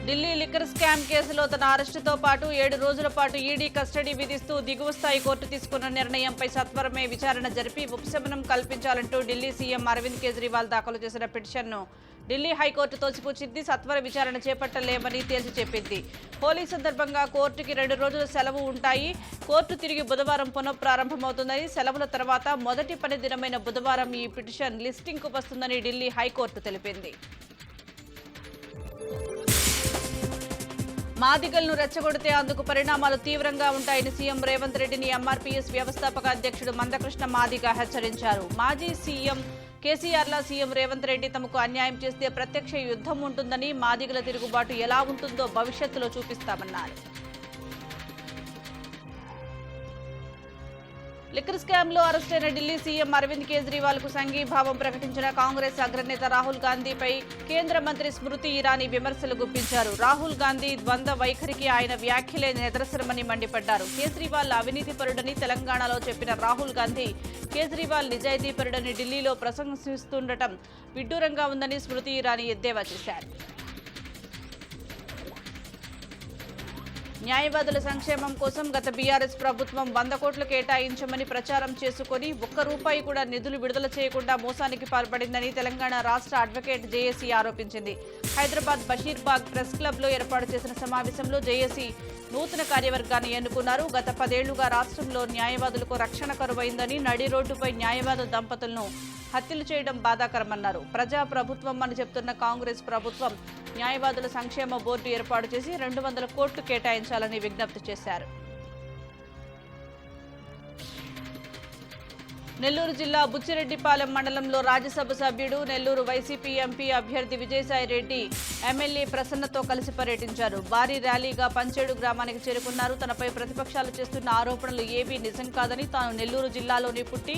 Delhi liquor scam కేసులో తన అరెస్టుతో పాటు 7 రోజుల పాటు ఈడీ కస్టడీ విధిస్తూ దిగువ స్థాయి కోర్టు తీసుకున్న నిర్ణయంపై సత్వరమే విచారణ జరిపి ఉపశమనం కల్పించాలంటూ ఢిల్లీ సీఎం అరవింద్ కేజ్రీవాల్ దాఖలు చేసిన పిటిషన్ను ఢిల్లీ హైకోర్టు తోసిపుచ్చింది. సత్వర విచారణ చేపట్టలేమని తేల్చి చెప్పింది. హోలీ సందర్భంగా కోర్టుకి 2 రోజుల సెలవు ఉంటాయి. కోర్టు తిరిగి బుధవారం పునఃప్రారంభమవుతుందని, సెలవుల తర్వాత మొదటి పని దినమైన బుధవారం ఈ పిటిషన్ లిస్టింగ్కు వస్తుందని ఢిల్లీ హైకోర్టు తెలిపింది. మాదిగలను రెచ్చగొడితే అందుకు పరిణామాలు తీవ్రంగా ఉంటాయని సీఎం రేవంత్ రెడ్డిని ఎంఆర్పీఎస్ వ్యవస్థాపక అధ్యక్షుడు మందకృష్ణ మాదిగ హెచ్చరించారు. మాజీ సీఎం కేసీఆర్లా సీఎం రేవంత్ రెడ్డి తమకు అన్యాయం చేస్తే ప్రత్యక్ష యుద్ధం ఉంటుందని, మాదిగల తిరుగుబాటు ఎలా ఉంటుందో భవిష్యత్తులో చూపిస్తామన్నారు. లిక్కర్ స్కామ్ లో అరెస్టైన ఢిల్లీ సీఎం అరవింద్ కేజ్రీవాల్ కు సంఘీభావం ప్రకటించిన కాంగ్రెస్ అగ్రనేత రాహుల్ గాంధీపై కేంద్ర మంత్రి స్మృతి ఇరానీ విమర్శలు గుప్పించారు. రాహుల్ గాంధీ ద్వంద్వ వైఖరికి ఆయన వ్యాఖ్యలే నిదర్శనమని మండిపడ్డారు. కేజ్రీవాల్ అవినీతిపరుడని తెలంగాణలో చెప్పిన రాహుల్ గాంధీ కేజ్రీవాల్ నిజాయితీపరుడని ఢిల్లీలో ప్రశంసిస్తుండటం విడ్డూరంగా ఉందని స్మృతి ఇరానీ ఎద్దేవా చేశారు. న్యాయవాదుల సంక్షేమం కోసం గత బీఆర్ఎస్ ప్రభుత్వం 100 కోట్లు కేటాయించమని ప్రచారం చేసుకుని ₹1 కూడా నిధులు విడుదల చేయకుండా మోసానికి పాల్పడిందని తెలంగాణ రాష్ట్ర అడ్వకేట్ జేఏసీ ఆరోపించింది. హైదరాబాద్ బషీర్బాగ్ ప్రెస్ క్లబ్లో ఏర్పాటు చేసిన సమావేశంలో జేఏసీ నూతన కార్యవర్గాన్ని ఎన్నుకున్నారు. గత 10 ఏళ్లుగా రాష్ట్రంలో న్యాయవాదులకు రక్షణ కరువైందని, నడి రోడ్డుపై న్యాయవాద దంపతులను హత్యలు చేయడం బాధాకరమన్నారు. ప్రజా ప్రభుత్వం అని చెప్తున్న కాంగ్రెస్ ప్రభుత్వం న్యాయవాదుల సంక్షేమ బోర్డు ఏర్పాటు చేసి 200 కోట్లు కేటాయించాలని విజ్ఞప్తి చేశారు. నెల్లూరు జిల్లా బుచ్చిరెడ్డిపాలెం మండలంలో రాజ్యసభ సభ్యుడు, నెల్లూరు వైసీపీ ఎంపీ అభ్యర్థి విజయసాయిరెడ్డి ఎమ్మెల్యే ప్రసన్నతో కలిసి పర్యటించారు. భారీ ర్యాలీగా పంచేడు గ్రామానికి చేరుకున్నారు. తనపై ప్రతిపక్షాలు చేస్తున్న ఆరోపణలు ఏవీ నిజం కాదని, తాను నెల్లూరు జిల్లాలోని పుట్టి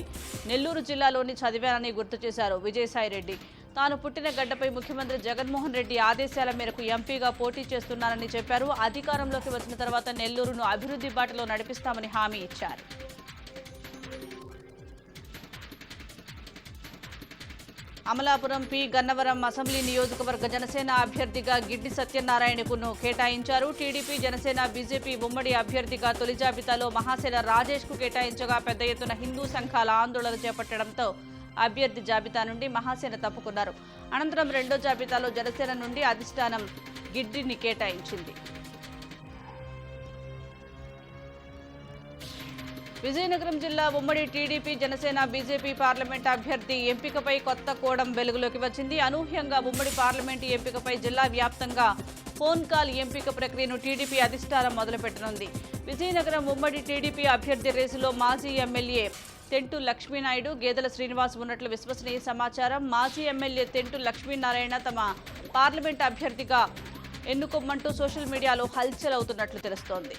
నెల్లూరు జిల్లాలోని చదివానని గుర్తు చేశారు. విజయసాయిరెడ్డి తాను పుట్టిన గడ్డపై ముఖ్యమంత్రి జగన్మోహన్ రెడ్డి ఆదేశాల మేరకు ఎంపీగా పోటీ చేస్తున్నానని చెప్పారు. అధికారంలోకి వచ్చిన తర్వాత నెల్లూరును అభివృద్ధి బాటలో నడిపిస్తామని హామీ ఇచ్చారు. అమలాపురం పి గన్నవరం అసెంబ్లీ నియోజకవర్గ జనసేన అభ్యర్థిగా గిడ్డి సత్యనారాయణకును కేటాయించారు. టీడీపీ, జనసేన, బీజేపీ ఉమ్మడి అభ్యర్థిగా తొలి జాబితాలో మహాసేన రాజేష్కు కేటాయించగా పెద్ద ఎత్తున హిందూ సంఘాల ఆందోళన చేపట్టడంతో అభ్యర్థి జాబితా నుండి మహాసేన తప్పుకున్నారు. అనంతరం రెండో జాబితాలో జనసేన నుండి అధిష్టానం గిడ్డిని కేటాయించింది. విజయనగరం జిల్లా ఉమ్మడి టీడీపీ, జనసేన, బీజేపీ పార్లమెంట్ అభ్యర్థి ఎంపికపై కొత్త కోణం వెలుగులోకి వచ్చింది. అనూహ్యంగా ఉమ్మడి పార్లమెంటు ఎంపికపై జిల్లా వ్యాప్తంగా ఫోన్ కాల్ ఎంపిక ప్రక్రియను టీడీపీ అధిష్టానం మొదలుపెట్టనుంది. విజయనగరం ఉమ్మడి టీడీపీ అభ్యర్థి రేసులో మాజీ ఎమ్మెల్యే తెంటు లక్ష్మీనాయుడు, గేదెల శ్రీనివాస్ ఉన్నట్లు విశ్వసనీయ సమాచారం. మాజీ ఎమ్మెల్యే తెంటు లక్ష్మీనారాయణ తమ పార్లమెంట్ అభ్యర్థిగా ఎన్నుకోమంటూ సోషల్ మీడియాలో హల్చల్ అవుతున్నట్లు తెలుస్తోంది.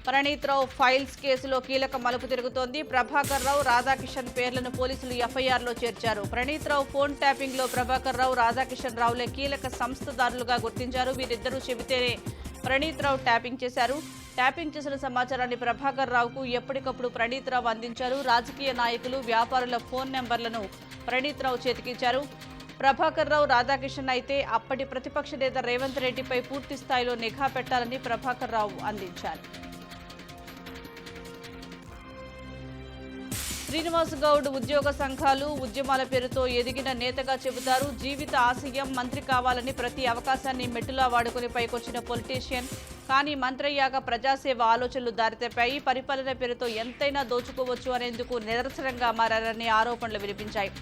ప్రణీత్ రావు ఫైల్స్ కేసులో కీలక మలుపు తిరుగుతోంది. ప్రభాకర్ రావు, రాధాకిషన్ పేర్లను పోలీసులు ఎఫ్ఐఆర్లో చేర్చారు. ప్రణీత్ రావు ఫోన్ ట్యాపింగ్లో ప్రభాకర్ రావు, రాధాకిషన్ రావులే కీలక సంస్థదారులుగా గుర్తించారు. వీరిద్దరూ చెబితేనే ప్రణీత్ రావు ట్యాపింగ్ చేశారు. ట్యాపింగ్ చేసిన సమాచారాన్ని ప్రభాకర్ రావుకు ఎప్పటికప్పుడు ప్రణీత్ రావు అందించారు. రాజకీయ నాయకులు, వ్యాపారుల ఫోన్ నెంబర్లను ప్రణీత్ రావు చేతికిచ్చారు. ప్రభాకర్ రావు, రాధాకిషన్ అయితే అప్పటి ప్రతిపక్ష నేత రేవంత్ రెడ్డిపై పూర్తి స్థాయిలో నిఘా పెట్టాలని ప్రభాకర్ రావు అందించారు. శ్రీనివాస్ గౌడ్ ఉద్యోగ సంఘాలు ఉద్యమాల పేరుతో ఎదిగిన నేతగా చెబుతారు. జీవిత ఆశయం మంత్రి కావాలని ప్రతి అవకాశాన్ని మెట్టులా వాడుకుని పైకొచ్చిన పొలిటీషియన్. కానీ మంత్రి అయ్యాక ప్రజాసేవ ఆలోచనలు దారితప్పాయి. పరిపాలన పేరుతో ఎంతైనా దోచుకోవచ్చు అనేందుకు నిదర్శనంగా మారని ఆరోపణలు వినిపించాయి.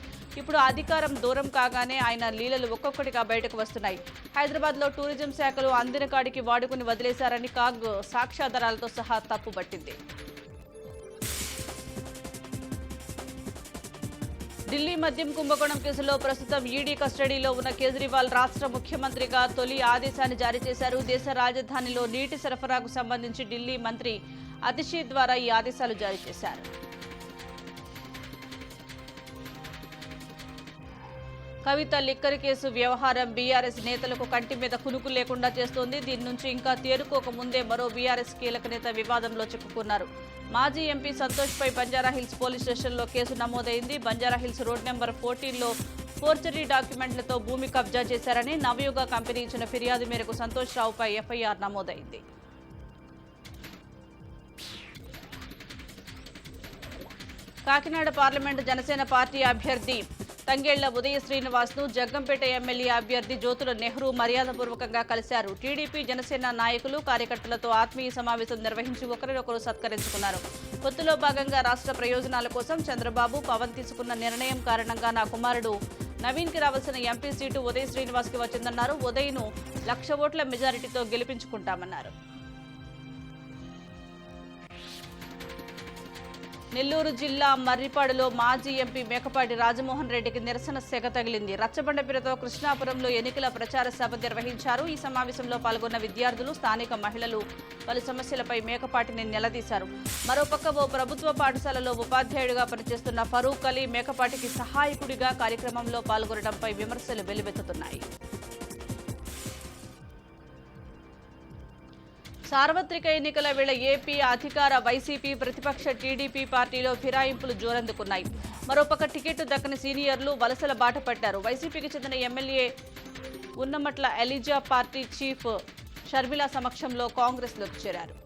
ఇప్పుడు అధికారం దూరం కాగానే ఆయన లీలలు ఒక్కొక్కటిగా బయటకు వస్తున్నాయి. హైదరాబాద్లో టూరిజం శాఖలు అందిన కాడికి వాడుకుని వదిలేశారని కాగ్ సాక్ష్యాధారాలతో సహా తప్పుపట్టింది. ఢిల్లీ మద్యం కుంభకోణం కేసులో ప్రస్తుతం ఈడీ కస్టడీలో ఉన్న కేజ్రీవాల్ రాష్ట్ర ముఖ్యమంత్రిగా తొలి ఆదేశాన్ని జారీ చేశారు. దేశ రాజధానిలో నీటి సరఫరాకు సంబంధించి ఢిల్లీ మంత్రి అతిషి ద్వారా ఈ ఆదేశాలు జారీ చేశారు. కవిత లిక్కర్ కేసు వ్యవహారం బీఆర్ఎస్ నేతలకు కంటి మీద కునుకు లేకుండా చేస్తోంది. దీని నుంచి ఇంకా తేరుకోక ముందే మరో బీఆర్ఎస్ కీలక నేత వివాదంలో చిక్కుకున్నారు. మాజీ ఎంపీ సంతోష్ పై బంజారాహిల్స్ పోలీస్ స్టేషన్లో కేసు నమోదైంది. బంజారాహిల్స్ రోడ్ నెంబర్ 14లో ఫోర్జరీ డాక్యుమెంట్లతో భూమి కబ్జా చేశారని నవయుగ కంపెనీ ఇచ్చిన ఫిర్యాదు మేరకు సంతోష్ రావుపై ఎఫ్ఐఆర్ నమోదైంది. కాకినాడ పార్లమెంటు జనసేన పార్టీ అభ్యర్థి తంగేళ్ల ఉదయ శ్రీనివాస్ను జగ్గంపేట ఎమ్మెల్యే అభ్యర్థి జ్యోతుల నెహ్రూ మర్యాదపూర్వకంగా కలిశారు. టీడీపీ జనసేన నాయకులు కార్యకర్తలతో ఆత్మీయ సమావేశం నిర్వహించి ఒకరినొకరు సత్కరించుకున్నారు. పొత్తులో భాగంగా రాష్ట్ర ప్రయోజనాల కోసం చంద్రబాబు, పవన్ తీసుకున్న నిర్ణయం కారణంగా నా కుమారుడు నవీన్కి రావాల్సిన ఎంపీ సీటు ఉదయ శ్రీనివాస్కి వచ్చిందన్నారు. ఉదయ్ను 1,00,000 ఓట్ల మెజారిటీతో గెలిపించుకుంటామన్నారు. నెల్లూరు జిల్లా మర్రిపాడులో మాజీ ఎంపీ మేకపాటి రాజమోహన్ రెడ్డికి నిరసన సెగ తగిలింది. రచ్చబండ పేరుతో కృష్ణాపురంలో ఎన్నికల ప్రచార సభ నిర్వహించారు. ఈ సమావేశంలో పాల్గొన్న విద్యార్థులు, స్థానిక మహిళలు పలు సమస్యలపై మేకపాటిని నిలదీశారు. మరోపక్క ఓ ప్రభుత్వ పాఠశాలలో ఉపాధ్యాయుడిగా పనిచేస్తున్న ఫరూక్ అలీ మేకపాటికి సహాయకుడిగా కార్యక్రమంలో పాల్గొనడంపై విమర్శలు వెల్లువెత్తుతున్నాయి. సార్వత్రిక ఎన్నికల వేళ ఏపీ అధికార వైసీపీ, ప్రతిపక్ష టీడీపీ పార్టీలో ఫిరాయింపులు జోరందుకున్నాయి. మరోపక్క టికెట్ దక్కని సీనియర్లు వలసల బాట పట్టారు. వైసీపీకి చెందిన MLA Unnamatla Eliza party chief Sharmila సమక్షంలో కాంగ్రెస్లోకి చేరారు.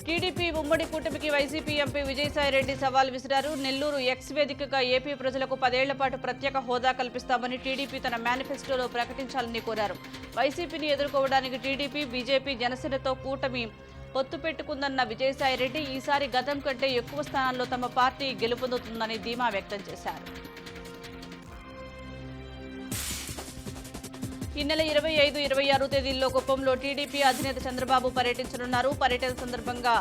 టీడీపీ ఉమ్మడి కూటమికి వైసీపీ ఎంపీ విజయసాయిరెడ్డి సవాల్ విసిరారు. నెల్లూరు ఎక్స్ వేదికగా ఏపీ ప్రజలకు 10 ఏళ్ల పాటు ప్రత్యేక హోదా కల్పిస్తామని టీడీపీ తన మేనిఫెస్టోలో ప్రకటించాలని కోరారు. వైసీపీని ఎదుర్కోవడానికి టీడీపీ, బీజేపీ, జనసేనతో కూటమి పొత్తు పెట్టుకుందన్న విజయసాయిరెడ్డి ఈసారి గతం కంటే ఎక్కువ స్థానాల్లో తమ పార్టీ గెలుపొందుతుందని ధీమా వ్యక్తం చేశారు. ఈ నెల 25, 26 తేదీల్లో కుప్పంలో టీడీపీ అధినేత చంద్రబాబు పర్యటించనున్నారు. పర్యటన సందర్భంగా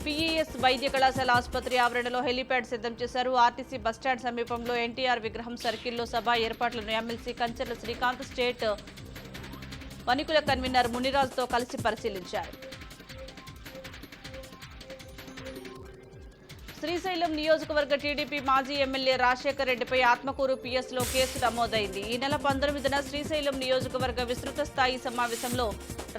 పీఈఎస్ వైద్య కళాశాల ఆసుపత్రి ఆవరణలో హెలీప్యాడ్ సిద్ధం చేశారు. ఆర్టీసీ బస్టాండ్ సమీపంలో ఎన్టీఆర్ విగ్రహం సర్కిల్లో సభ ఏర్పాట్లను ఎమ్మెల్సీ కంచర్ల శ్రీకాంత్, స్టేట్ వణికుల కన్వీనర్ మునిరాజ్తో కలిసి పరిశీలించారు. శ్రీశైలం నియోజకవర్గ టీడీపీ మాజీ ఎమ్మెల్యే రాజశేఖర్ రెడ్డిపై ఆత్మకూరు పిఎస్లో కేసు నమోదైంది. ఈ నెల 19న శ్రీశైలం నియోజకవర్గ విస్తృత స్థాయి సమావేశంలో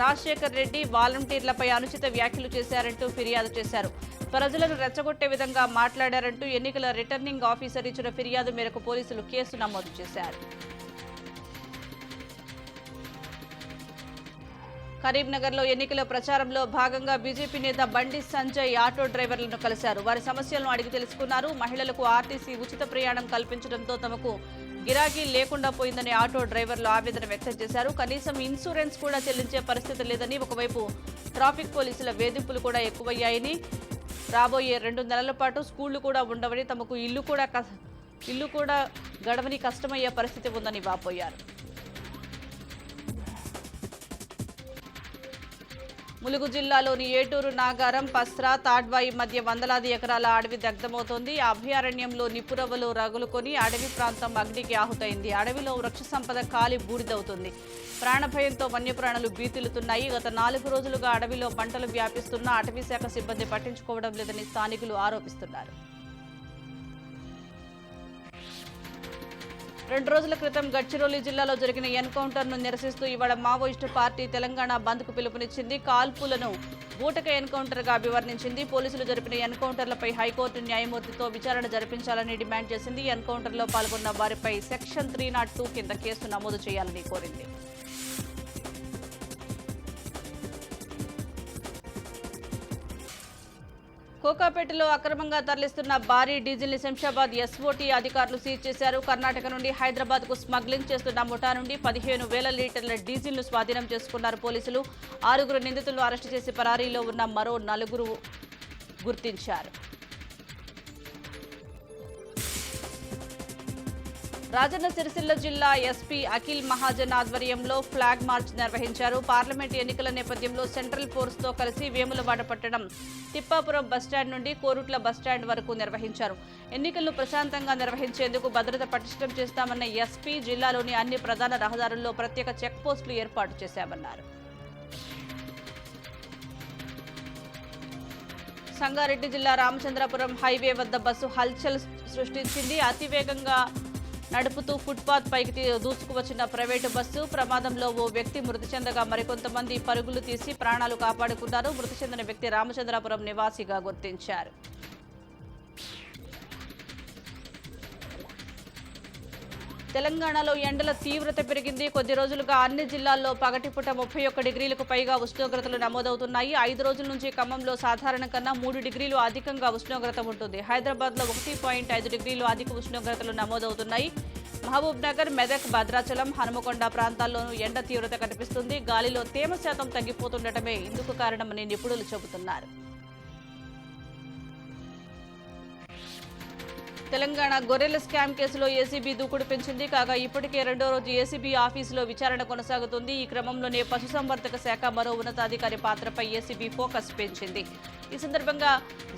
రాజశేఖర్ రెడ్డి వాలంటీర్లపై అనుచిత వ్యాఖ్యలు చేశారంటూ ఫిర్యాదు చేశారు. ప్రజలను రెచ్చగొట్టే విధంగా మాట్లాడారంటూ ఎన్నికల రిటర్నింగ్ ఆఫీసర్ ఇచ్చిన ఫిర్యాదు మేరకు పోలీసులు కేసు నమోదు చేశారు. కరీంనగర్లో ఎన్నికల ప్రచారంలో భాగంగా బీజేపీ నేత బండి సంజయ్ ఆటో డ్రైవర్లను కలిశారు. వారి సమస్యలను అడిగి తెలుసుకున్నారు. మహిళలకు ఆర్టీసీ ఉచిత ప్రయాణం కల్పించడంతో తమకు గిరాకీ లేకుండా పోయిందని ఆటో డ్రైవర్లు ఆవేదన వ్యక్తం చేశారు. కనీసం ఇన్సూరెన్స్ కూడా చెల్లించే పరిస్థితి లేదని, ఒకవైపు ట్రాఫిక్ పోలీసుల వేధింపులు కూడా ఎక్కువయ్యాయని, రాబోయే 2 నెలల పాటు స్కూళ్లు కూడా ఉండవని, తమకు ఇల్లు కూడా గడవని కష్టమయ్యే పరిస్థితి ఉందని వాపోయారు. ములుగు జిల్లాలోని ఏటూరు, నాగారం, పస్రా, తాడ్వాయి మధ్య వందలాది ఎకరాల అడవి దగ్ధమవుతోంది. అభయారణ్యంలో నిపురవలు రగులుకొని అడవి ప్రాంతం అగ్నికి ఆహుతైంది. అడవిలో వృక్ష సంపద కాలి బూడిదవుతుంది. ప్రాణభయంతో వన్యప్రాణులు భీతిల్లుతున్నాయి. గత 4 రోజులుగా అడవిలో మంటలు వ్యాపిస్తున్నా అటవీ శాఖ సిబ్బంది పట్టించుకోవడం లేదని స్థానికులు ఆరోపిస్తున్నారు. 2 రోజుల క్రితం గడ్చిరోలి జిల్లాలో జరిగిన ఎన్కౌంటర్ను నిరసిస్తూ ఇవాళ మావోయిస్టు పార్టీ తెలంగాణ బంద్కు పిలుపునిచ్చింది. కాల్పులను బూటక ఎన్కౌంటర్గా అభివర్ణించింది. పోలీసులు జరిపిన ఎన్కౌంటర్లపై హైకోర్టు న్యాయమూర్తితో విచారణ జరిపించాలని డిమాండ్ చేసింది. ఎన్కౌంటర్లో పాల్గొన్న వారిపై సెక్షన్ 302 కింద కేసు నమోదు చేయాలని కోరింది. కోకాపేటలో అక్రమంగా తరలిస్తున్న భారీ డీజిల్ని శంషాబాద్ ఎస్ఓటీ అధికారులు సీజ్ చేశారు. కర్ణాటక నుండి హైదరాబాద్కు స్మగ్లింగ్ చేస్తున్న ముఠా నుండి 15,000 లీటర్ల డీజిల్ను స్వాధీనం చేసుకున్నారు పోలీసులు. 6 నిందితులను అరెస్టు చేసి పరారీలో ఉన్న మరో 4 గుర్తించారు. రాజన్న సిరిసిల్ల జిల్లా ఎస్పీ అఖిల్ మహాజన్ ఆధ్వర్యంలో ఫ్లాగ్ మార్చ్ నిర్వహించారు. పార్లమెంట్ ఎన్నికల నేపథ్యంలో సెంట్రల్ ఫోర్స్తో కలిసి వేములవాడ పట్టణం తిప్పాపురం బస్టాండ్ నుండి కోరుట్ల బస్టాండ్ వరకు నిర్వహించారు. ఎన్నికలను ప్రశాంతంగా నిర్వహించేందుకు భద్రత పటిష్టం చేస్తామన్న ఎస్పీ జిల్లాలోని అన్ని ప్రధాన రహదారుల్లో ప్రత్యేక చెక్ పోస్టులు ఏర్పాటు చేశామన్నారు. సంగారెడ్డి జిల్లా రామచంద్రపురం హైవే వద్ద బస్సు హల్చల్ సృష్టించింది. అతివేగంగా నడుపుతూ ఫుట్పాత్ పైకి దూసుకువచ్చిన ప్రైవేటు బస్సు ప్రమాదంలో ఓ వ్యక్తి మృతి చెందగా మరికొంతమంది పరుగులు తీసి ప్రాణాలు కాపాడుకున్నారు. మృతి చెందిన వ్యక్తి రామచంద్రాపురం నివాసిగా గుర్తించారు. తెలంగాణలో ఎండల తీవ్రత పెరిగింది. కొద్ది రోజులుగా అన్ని జిల్లాల్లో పగటిపూట 31 డిగ్రీలకు పైగా ఉష్ణోగ్రతలు నమోదవుతున్నాయి. 5 రోజుల నుంచి ఖమ్మంలో సాధారణ కన్నా 3 డిగ్రీలు అధికంగా ఉష్ణోగ్రత ఉంటుంది. హైదరాబాద్లో 1.5 డిగ్రీలు అధిక ఉష్ణోగ్రతలు నమోదవుతున్నాయి. మహబూబ్ నగర్, మెదక్, భద్రాచలం, హనుమకొండ ప్రాంతాల్లోనూ ఎండ తీవ్రత కనిపిస్తుంది. గాలిలో తేమ శాతం తగ్గిపోతుండటమే ఇందుకు కారణమని నిపుణులు చెబుతున్నారు. తెలంగాణ గొర్రెల స్కామ్ కేసులో ఏసీబీ దూకుడు పెంచింది. కాగా ఇప్పటికే రెండో రోజు ఏసీబీ ఆఫీసులో విచారణ కొనసాగుతుంది. ఈ క్రమంలోనే పశుసంవర్ధక శాఖ మరో ఉన్నతాధికారి పాత్రపై ఏసీబీ ఫోకస్ పెంచింది. ఈ సందర్భంగా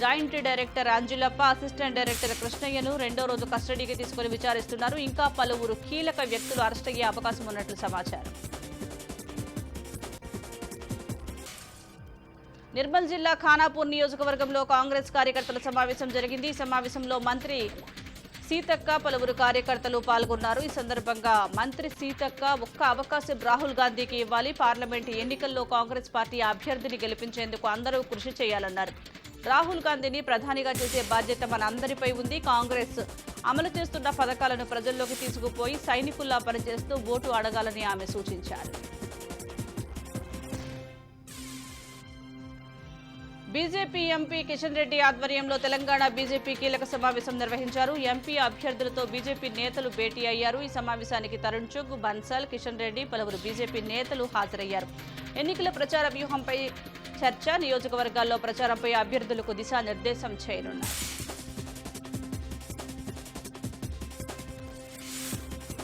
జాయింట్ డైరెక్టర్ అంజులప్ప, అసిస్టెంట్ డైరెక్టర్ కృష్ణయ్యను రెండో రోజు కస్టడీకి తీసుకుని విచారిస్తున్నారు. ఇంకా పలువురు కీలక వ్యక్తులు అరెస్ట్ అయ్యే అవకాశం ఉన్నట్లు సమాచారం. నిర్మల్ జిల్లా ఖానాపూర్ నియోజకవర్గంలో కాంగ్రెస్ కార్యకర్తల సమావేశం జరిగింది. ఈ సమావేశంలో మంత్రి సీతక్క, పలువురు కార్యకర్తలు పాల్గొన్నారు. ఈ సందర్భంగా మంత్రి సీతక్క ఒక్క అవకాశం రాహుల్ గాంధీకి ఇవ్వాలి, పార్లమెంటు ఎన్నికల్లో కాంగ్రెస్ పార్టీ అభ్యర్థిని గెలిపించేందుకు అందరూ కృషి చేయాలన్నారు. రాహుల్ గాంధీని ప్రధానిగా చేసే బాధ్యత మన అందరిపై ఉంది. కాంగ్రెస్ అమలు చేస్తున్న పథకాలను ప్రజల్లోకి తీసుకుపోయి సైనికుల్లా పనిచేస్తూ ఓటు అడగాలని ఆమె సూచించారు. బీజేపీ ఎంపీ కిషన్ రెడ్డి ఆధ్వర్యంలో తెలంగాణ బీజేపీ కీలక సమావేశం నిర్వహించారు. ఎంపీ అభ్యర్థులతో బీజేపీ నేతలు భేటీ అయ్యారు. ఈ సమావేశానికి తరుణ్ చుగ్, బన్సల్, కిషన్ రెడ్డి, పలువురు బీజేపీ నేతలు హాజరయ్యారు. ఎన్నికల ప్రచార వ్యూహంపై చర్చ, నియోజకవర్గాల్లో ప్రచారంపై అభ్యర్థులకు దిశానిర్దేశం చేయనున్నారు.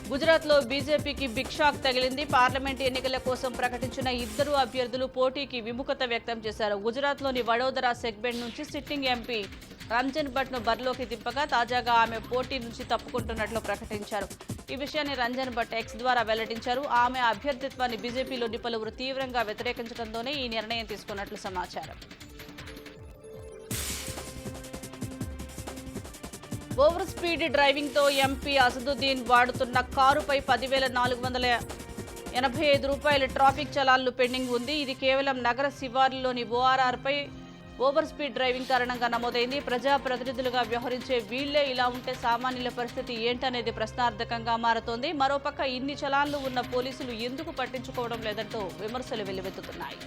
గుజరాత్లో బీజేపీకి బిగ్ షాక్ తగిలింది. పార్లమెంట్ ఎన్నికల కోసం ప్రకటించిన ఇద్దరు అభ్యర్థులు పోటీకి విముఖత వ్యక్తం చేశారు. గుజరాత్లోని వడోదరా సెగ్మెంట్ నుంచి సిట్టింగ్ ఎంపీ రంజన్ భట్ను బరిలోకి దింపగా తాజాగా ఆమె పోటీ నుంచి తప్పుకుంటున్నట్లు ప్రకటించారు. ఈ విషయాన్ని రంజన్ భట్ ఎక్స్ ద్వారా వెల్లడించారు. ఆమె అభ్యర్థిత్వాన్ని బీజేపీలోని పలువురు తీవ్రంగా వ్యతిరేకించడంతోనే ఈ నిర్ణయం తీసుకున్నట్లు సమాచారం. ఓవర్ స్పీడ్ డ్రైవింగ్ తో ఎంపీ అసదుద్దీన్ వాడుతున్న కారుపై 10,485 రూపాయల ట్రాఫిక్ చలాన్లు పెండింగ్ ఉంది. ఇది కేవలం నగర శివార్లలోని ఓఆర్ఆర్పై ఓవర్ స్పీడ్ డ్రైవింగ్ కారణంగా నమోదైంది. ప్రజాప్రతినిధులుగా వ్యవహరించే వీళ్లే ఇలా ఉంటే సామాన్యుల పరిస్థితి ఏంటనేది ప్రశ్నార్థకంగా మారుతోంది. మరోపక్క ఇన్ని చలాన్లు ఉన్న పోలీసులు ఎందుకు పట్టించుకోవడం లేదంటూ విమర్శలు వెల్లువెత్తుతున్నాయి.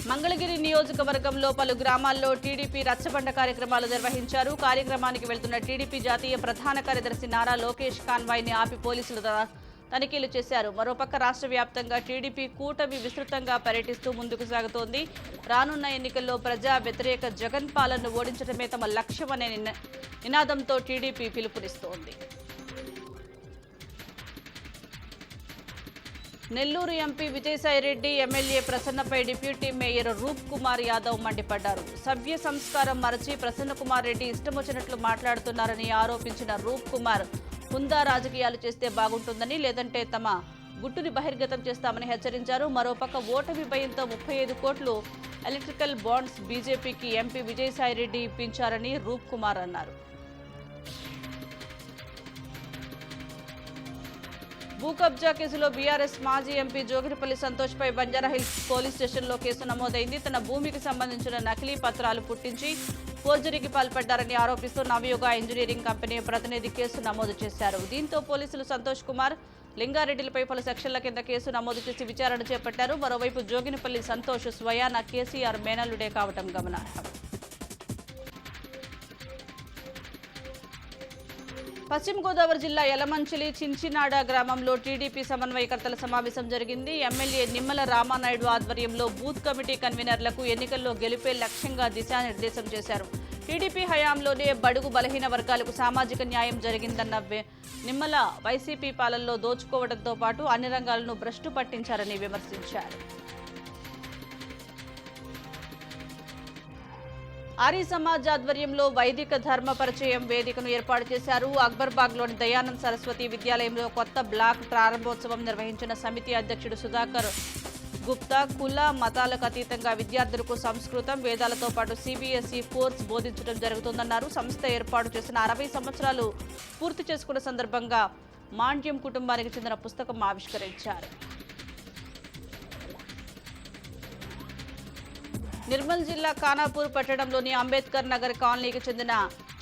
మంగళగిరి నియోజకవర్గంలో పలు గ్రామాల్లో టీడీపీ రచ్చబండ కార్యక్రమాలు నిర్వహించారు. కార్యక్రమానికి వెళ్తున్న టీడీపీ జాతీయ ప్రధాన కార్యదర్శి నారా లోకేష్ కాన్వాయ్ని ఆపి పోలీసులు తనిఖీలు చేశారు. మరోపక్క రాష్ట్ర వ్యాప్తంగా టీడీపీ కూటమి విస్తృతంగా పర్యటిస్తూ ముందుకు సాగుతోంది. రానున్న ఎన్నికల్లో ప్రజా వ్యతిరేక జగన్ పాలనను ఓడించడమే తమ లక్ష్యమనే నినాదంతో టీడీపీ పిలుపునిస్తోంది. నెల్లూరు ఎంపీ విజయసాయిరెడ్డి, ఎమ్మెల్యే ప్రసన్నపై డిప్యూటీ మేయర్ రూప్ కుమార్ యాదవ్ మండిపడ్డారు. సభ్య సంస్కారం మరచి ప్రసన్న కుమార్ రెడ్డి ఇష్టం వచ్చినట్లు మాట్లాడుతున్నారని ఆరోపించిన రూప్ కుమార్ హుందా రాజకీయాలు చేస్తే బాగుంటుందని, లేదంటే తమ గుట్టుని బహిర్గతం చేస్తామని హెచ్చరించారు. మరోపక్క ఓటమి భయంతో 35 కోట్లు ఎలక్ట్రికల్ బాండ్స్ బీజేపీకి ఎంపీ విజయసాయిరెడ్డి ఇప్పించారని రూప్ కుమార్ అన్నారు. భూ కబ్జా కేసులో బీఆర్ఎస్ మాజీ ఎంపీ జోగినిపల్లి సంతోష్పై బంజారాహిల్స్ పోలీస్ స్టేషన్లో కేసు నమోదైంది. తన భూమికి సంబంధించిన నకిలీ పత్రాలు పుట్టించి ఫోర్జరీకి పాల్పడ్డారని ఆరోపిస్తూ నవయుగ ఇంజనీరింగ్ కంపెనీ ప్రతినిధి కేసు నమోదు చేశారు. దీంతో పోలీసులు సంతోష్ కుమార్, లింగారెడ్డిలపై పలు సెక్షన్ల కింద కేసు నమోదు చేసి విచారణ చేపట్టారు. మరోవైపు జోగినిపల్లి సంతోష్ స్వయాన కేసీఆర్ మేనల్లుడే కావటం గమనార్హం. పశ్చిమ గోదావరి జిల్లా యలమంచిలి చించినాడ గ్రామంలో టీడీపీ సమన్వయకర్తల సమావేశం జరిగింది. ఎమ్మెల్యే నిమ్మల రామానాయుడు ఆధ్వర్యంలో బూత్ కమిటీ కన్వీనర్లకు ఎన్నికల్లో గెలిపే లక్ష్యంగా దిశానిర్దేశం చేశారు. టీడీపీ హయాంలోనే బడుగు బలహీన వర్గాలకు సామాజిక న్యాయం జరిగిందన్న నిమ్మల వైసీపీ పాలనలో దోచుకోవడంతో పాటు అన్ని రంగాలను భ్రష్టు పట్టించారని విమర్శించారు. ఆర్య సమాజ్ ఆధ్వర్యంలో వైదిక ధర్మ పరిచయం వేదికను ఏర్పాటు చేశారు. అక్బర్బాగ్లోని దయానంద్ సరస్వతి విద్యాలయంలో కొత్త బ్లాక్ ప్రారంభోత్సవం నిర్వహించిన సమితి అధ్యక్షుడు సుధాకర్ గుప్తా కుల మతాలకు అతీతంగా విద్యార్థులకు సంస్కృతం వేదాలతో పాటు సిబిఎస్ఈ కోర్స్ బోధించడం జరుగుతుందన్నారు. సంస్థ ఏర్పాటు చేసిన 60 సంవత్సరాలు పూర్తి చేసుకున్న సందర్భంగా మాండ్యం కుటుంబానికి చెందిన పుస్తకం ఆవిష్కరించారు. నిర్మల్ జిల్లా ఖానాపూర్ పట్టణంలోని అంబేద్కర్ నగర్ కాలనీకి చెందిన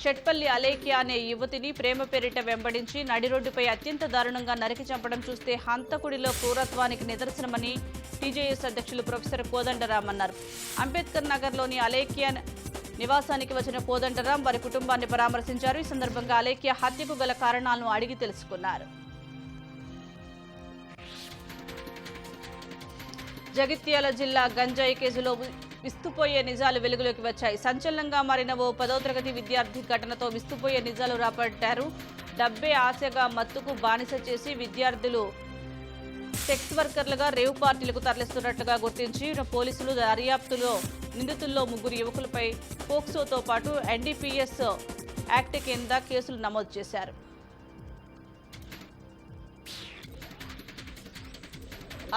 చెట్పల్లి అలేఖ్య అనే యువతిని ప్రేమ పేరిట వెంబడించి నడి రోడ్డుపై అత్యంత దారుణంగా నరికి చంపడం చూస్తే హంతకుడిలో క్రూరత్వానికి నిదర్శనమని టీజేఎస్ అధ్యక్షులు ప్రొఫెసర్ కోదండరాం అన్నారు. అంబేద్కర్ నగర్లోని అలేఖ్య నివాసానికి వచ్చిన కోదండరాం వారి కుటుంబాన్ని పరామర్శించారు. ఈ సందర్భంగా అలేఖ్య హత్యకు గల కారణాలను అడిగి తెలుసుకున్నారు. జగిత్యాల జిల్లా గంజాయి కేసులో విస్తుపోయే నిజాలు వెలుగులోకి వచ్చాయి. సంచలనంగా మారిన ఓ 10వ తరగతి విద్యార్థి ఘటనతో విస్తుపోయే నిజాలు రాబట్టారు. డబ్బే ఆశగా మత్తుకు బానిస చేసి విద్యార్థులు సెక్స్ వర్కర్లుగా రేవ్ పార్టీలకు తరలిస్తున్నట్లుగా గుర్తించి పోలీసులు దర్యాప్తులో నిందితుల్లో 3 యువకులపై పోక్సోతో పాటు ఎన్డీపీఎస్ యాక్ట్ కింద కేసులు నమోదు చేశారు.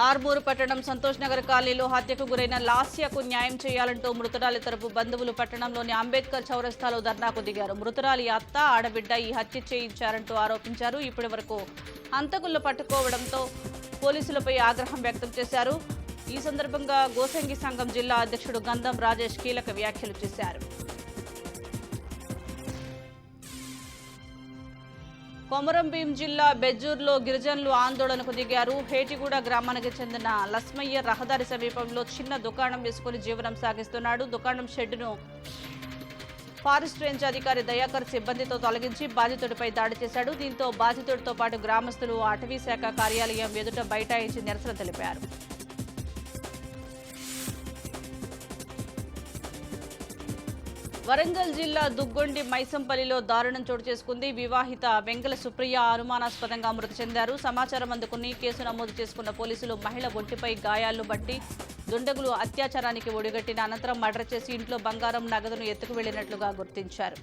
ఆర్మూరు పట్టణం సంతోష్ నగర్ కాలనీలో హత్యకు గురైన లాస్యకు న్యాయం చేయాలంటూ మృతురాలి తరపు బంధువులు పట్టణంలోని అంబేద్కర్ చౌరస్తాలో ధర్నాకు దిగారు. మృతురాలి అత్త ఆడబిడ్డ ఈ హత్య చేయించారంటూ ఆరోపించారు. ఇప్పటి వరకు హంతకులను పట్టుకోవడంతో పోలీసులపై ఆగ్రహం వ్యక్తం చేశారు. ఈ సందర్భంగా గోసంగి సంఘం జిల్లా అధ్యక్షుడు గంధం రాజేష్ కీలక వ్యాఖ్యలు చేశారు. కొమరంభీం జిల్లా బెజ్జూర్లో గిరిజనులు ఆందోళనకు దిగారు. హేటిగూడ గ్రామానికి చెందిన లస్మయ్య రహదారి సమీపంలో చిన్న దుకాణం వేసుకుని జీవనం సాగిస్తున్నాడు. దుకాణం షెడ్డును ఫారెస్ట్ రేంజ్ అధికారి దయాకర్ సిబ్బందితో తొలగించి బాధితుడిపై దాడి చేశాడు. దీంతో బాధితుడితో పాటు గ్రామస్తులు అటవీ శాఖ కార్యాలయం ఎదుట బైఠాయించి నిరసన తెలిపారు. వరంగల్ జిల్లా దుగ్గొండి మైసంపల్లిలో దారుణం చోటు చేసుకుంది. వివాహిత వెంగళ సుప్రియ అనుమానాస్పదంగా మృతి చెందారు. సమాచారం అందుకుని కేసు నమోదు చేసుకున్న పోలీసులు మహిళ ఒంటిపై గాయాలను బట్టి దుండగులు అత్యాచారానికి ఒడిగట్టిన అనంతరం మర్డర్ చేసి ఇంట్లో బంగారం నగదును ఎత్తుకు వెళ్లినట్లుగా గుర్తించారు.